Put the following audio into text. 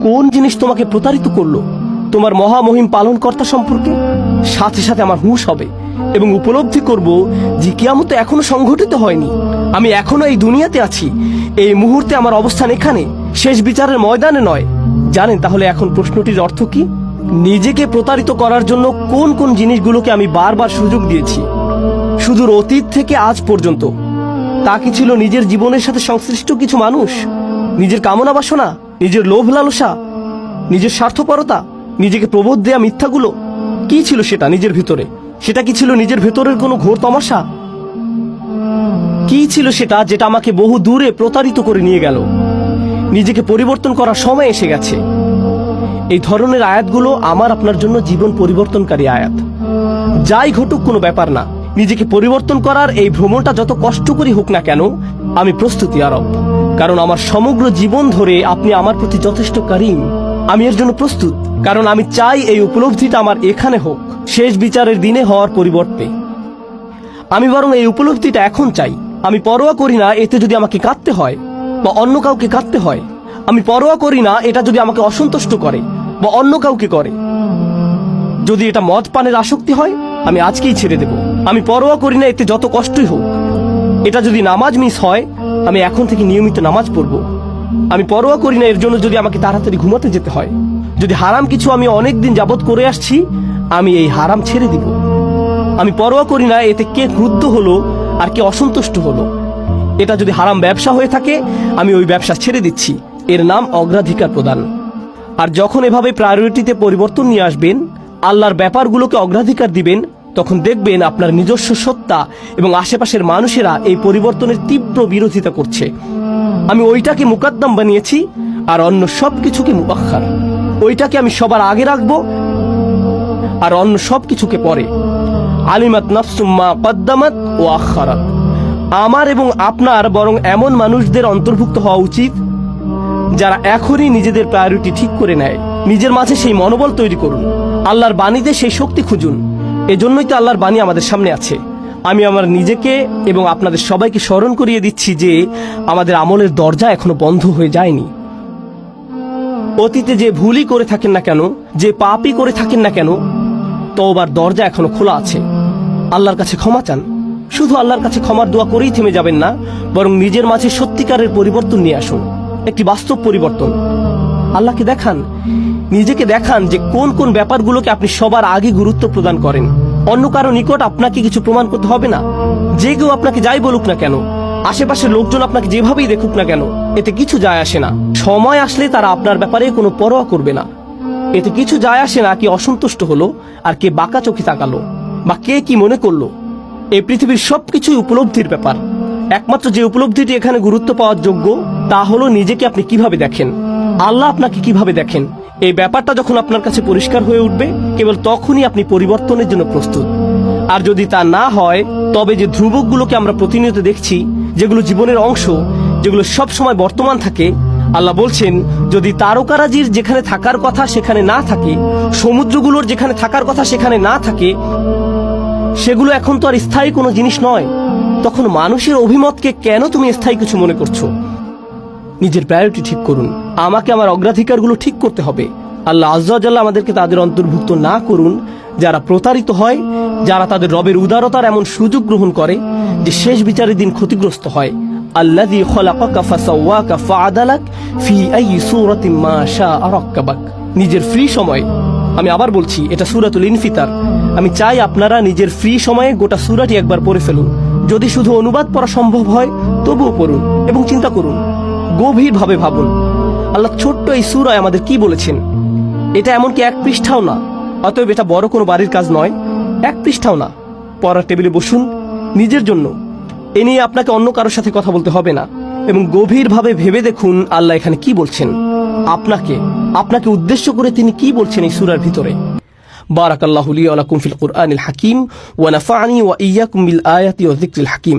কোন জিনিস তোমাকে প্রতারিত করলো তোমার মহামহিম পালনকর্তা সম্পর্কে? সাথে সাথে আমার হুঁশ হবে এবং উপলব্ধি করব যে কিয়ামত এখনো সংঘটিত হয়নি, আমি এখনো এই দুনিয়াতে আছি। এই মুহূর্তে আমার অবস্থান এখানে, শেষ বিচারের ময়দানে নয়। জানেন তাহলে এখন প্রশ্নটির অর্থ কি? নিজেকে প্রতারিত করার জন্য কোন কোন জিনিসগুলোকে আমি বারবার সুযোগ দিয়েছি সুদূর অতীত থেকে আজ পর্যন্ত? তা কি ছিল নিজের জীবনের সাথে সংশ্লিষ্ট কিছু মানুষ, নিজের কামনা বাসনা, নিজের লোভ লালসা, নিজের স্বার্থপরতা, নিজেকে প্রবোধ দেয়া মিথ্যাগুলো? কি ছিল সেটা নিজের ভিতরে? সেটা কি ছিল নিজের ভেতরের কোনো ঘোর তমাশা? কি ছিল সেটা যেটা আমাকে বহু দূরে প্রতারিত করে নিয়ে গেল? নিজেকে পরিবর্তন করার সময় এসে গেছে। এই ধরনের আয়াতগুলো আমার আপনার জন্য জীবন পরিবর্তনকারী আয়াত। যাই ঘটুক কোনো ব্যাপার না, নিজেকে পরিবর্তন করার এই ভ্রমণটা যত কষ্টকরই হোক না কেন, আমি প্রস্তুতি আরব। কারণ আমার সমগ্র জীবন ধরে আপনি আমার প্রতি যথেষ্ট কারিম। আমি এর জন্য প্রস্তুত, কারণ আমি চাই এই উপলব্ধিটা আমার এখানে হোক, শেষ বিচারের দিনে হওয়ার পরিবর্তে। আমি বরং এই উপলব্ধিটা এখন চাই। আমি পরোয়া করি না এতে যদি আমাকে কাঁদতে হয় বা অন্য কাউকে কাঁদতে হয়। আমি পরোয়া করি না এটা যদি আমাকে অসন্তুষ্ট করে বা অন্য কাউকে করে। যদি এটা মদ পানের আসক্তি হয়, আমি আজকেই ছেড়ে দেব। আমি পরোয়া করি না এতে যত কষ্টই হোক। এটা যদি নামাজ মিস হয়, আমি এখন থেকে নিয়মিত নামাজ পড়ব। আমি পরোয়া করি না এর জন্য যদি আমাকে তাড়াতাড়ি ঘুমাতে যেতে হয়। যদি হারাম কিছু আমি অনেক দিন যাবত করে আসছি, আমি এই হারাম ছেড়ে দিব। আমি পরোয়া করি না এতে কে ক্রুদ্ধ হলো আর কে অসন্তুষ্ট হলো। এটা যদি হারাম ব্যবসা হয়ে থাকে, আমি ওই ব্যবসা ছেড়ে দিচ্ছি। এর নাম অগ্রাধিকার প্রদান। আর যখন এভাবে প্রায়োরিটিতে পরিবর্তন নিয়ে আসবেন, আল্লাহর ব্যাপারগুলোকে অগ্রাধিকার দিবেন, তখন দেখবেন আপনার নিজস্ব সত্তা এবং আশেপাশের মানুষেরা এই পরিবর্তনের তীব্র বিরোধিতা করছে। আমি ওইটাকে মুকাদ্দাম বানিয়েছি আর অন্য সবকিছুকে মুআখার। ওইটাকে আমি সবার আগে রাখবো আর অন্য সবকিছুকে পরে। আলিমাত নাফসুম মা কদ্দামাত ও আখারাত। আমার এবং আপনার বরং এমন মানুষদের অন্তর্ভুক্ত হওয়া উচিত যারা এখনই নিজেদের প্রায়োরিটি ঠিক করে নেয়। নিজের মাঝে সেই মনোবল তৈরি করুন, আল্লাহর বাণীতে সেই শক্তি খুঁজুন। এজন্যই তো আল্লাহর বাণী আমাদের সামনে আছে। আমি আমার নিজেকে এবং আপনাদের সবাইকে স্মরণ করিয়ে দিচ্ছি যে আমাদের আমলের দরজা এখনো বন্ধ হয়ে যায়নি। অতীতে যে ভুলই করে থাকেন না কেন, যে পাপই করে থাকেন না কেন, তওবার দরজা এখনো খোলা আছে। আল্লাহর কাছে ক্ষমা চান। শুধু আল্লাহর কাছে ক্ষমার দোয়া করেই থেমে যাবেন না, বরং নিজের মাঝে সত্যিকারের পরিবর্তন নিয়ে আসুন, একটি বাস্তব পরিবর্তন। আল্লাহকে দেখান, নিজেকে দেখান যে কোন কোন ব্যাপারগুলোকে আপনি সবার আগে গুরুত্ব প্রদান করেন। অন্য কারো নিকট আপনাকে কিছু প্রমাণ করতে হবে না। যে কেউ আপনাকে যাই বলুক না কেন, আশেপাশের লোকজন আপনাকে যেভাবেই দেখুক না কেন, এতে কিছু যায় আসে না। সময় আসলে তারা আপনার ব্যাপারে কোনো পরোয়া করবে না। এতে কিছু যায় আসে না কে অসন্তুষ্ট হলো আর কে বাঁকা চোখে তাকালো বা কে কি মনে করলো। এই পৃথিবীর সবকিছুই উপলব্ধির ব্যাপার। একমাত্র যে উপলব্ধিটি এখানে গুরুত্ব পাওয়ার যোগ্য তা হলো নিজেকে আপনি কিভাবে দেখেন, আল্লাহ আপনাকে কিভাবে দেখেন। এই ব্যাপারটা যখন আপনার কাছে পরিষ্কার হয়ে উঠবে, কেবল তখনই আপনি পরিবর্তনের জন্য প্রস্তুত। আর যদি তা না হয়, তবে যে ধ্রুবকগুলোকে আমরা প্রতিনিয়ত দেখছি, যেগুলো জীবনের অংশ, যেগুলো সব সময় বর্তমান থাকে, আল্লাহ বলছেন যদি তারকারাজির যেখানে থাকার কথা সেখানে না থাকে, সমুদ্রগুলোর যেখানে থাকার কথা সেখানে না থাকে, সেগুলো এখন তো আর স্থায়ী কোনো জিনিস নয়, তখন মানুষের অভিমতকে কেন তুমি স্থায়ী কিছু মনে করছো? নিজের প্রায়োরিটি ঠিক করুন। আমাকে আমার অগ্রাধিকারগুলো ঠিক করতে হবে। আল্লাহ আজ্জা ওয়া জাল্লা আমাদেরকে তাদের অন্তর্ভুক্ত না করুন যারা প্রতারিত হয়, যারা তাদের রবের উদারতার এমন সুযোগ গ্রহণ করে যে শেষ বিচারের দিন ক্ষতিগ্রস্ত হয়। আল্লাযী খালাকাকা ফাসাওয়াকা ফাআদালাক ফি আইয়ি সূরাতিন মা শাআ রাক্কাবাক। নিজের ফ্রি সময়, আমি আবার বলছি, এটা সূরাতুল ইনফিতার। আমি চাই আপনারা নিজের ফ্রি সময়ে গোটা সূরাটি একবার পড়ে ফেলুন। যদি শুধু অনুবাদ পড়া সম্ভব হয় তবুও পড়ুন এবং চিন্তা করুন, গভীরভাবে ভাবুন আল্লাহ ছোট্ট এই সূরায় আমাদের কি বলেছেন। এটা এমনকি এক পৃষ্ঠাও না, অতএব এটা বড় কোনো বাড়ির কাজ নয়। এক পৃষ্ঠাও না। পড়ার টেবিলে বসুন নিজের জন্য। এ নিয়ে আপনাকে অন্য কারোর সাথে কথা বলতে হবে না, এবং গভীরভাবে ভেবে দেখুন আল্লাহ এখানে কি বলছেন। আপনাকে উদ্দেশ্য করে তিনি কি বলছেন এই সূরার ভিতরে। বারাকাল্লাহু লি ওয়া লাকুম ফিল কুরআনিল হাকিম ওয়া নাফা'নি ওয়া ইয়্যাকুম বিল আয়াতি ওয়া যিকরিল হাকিম।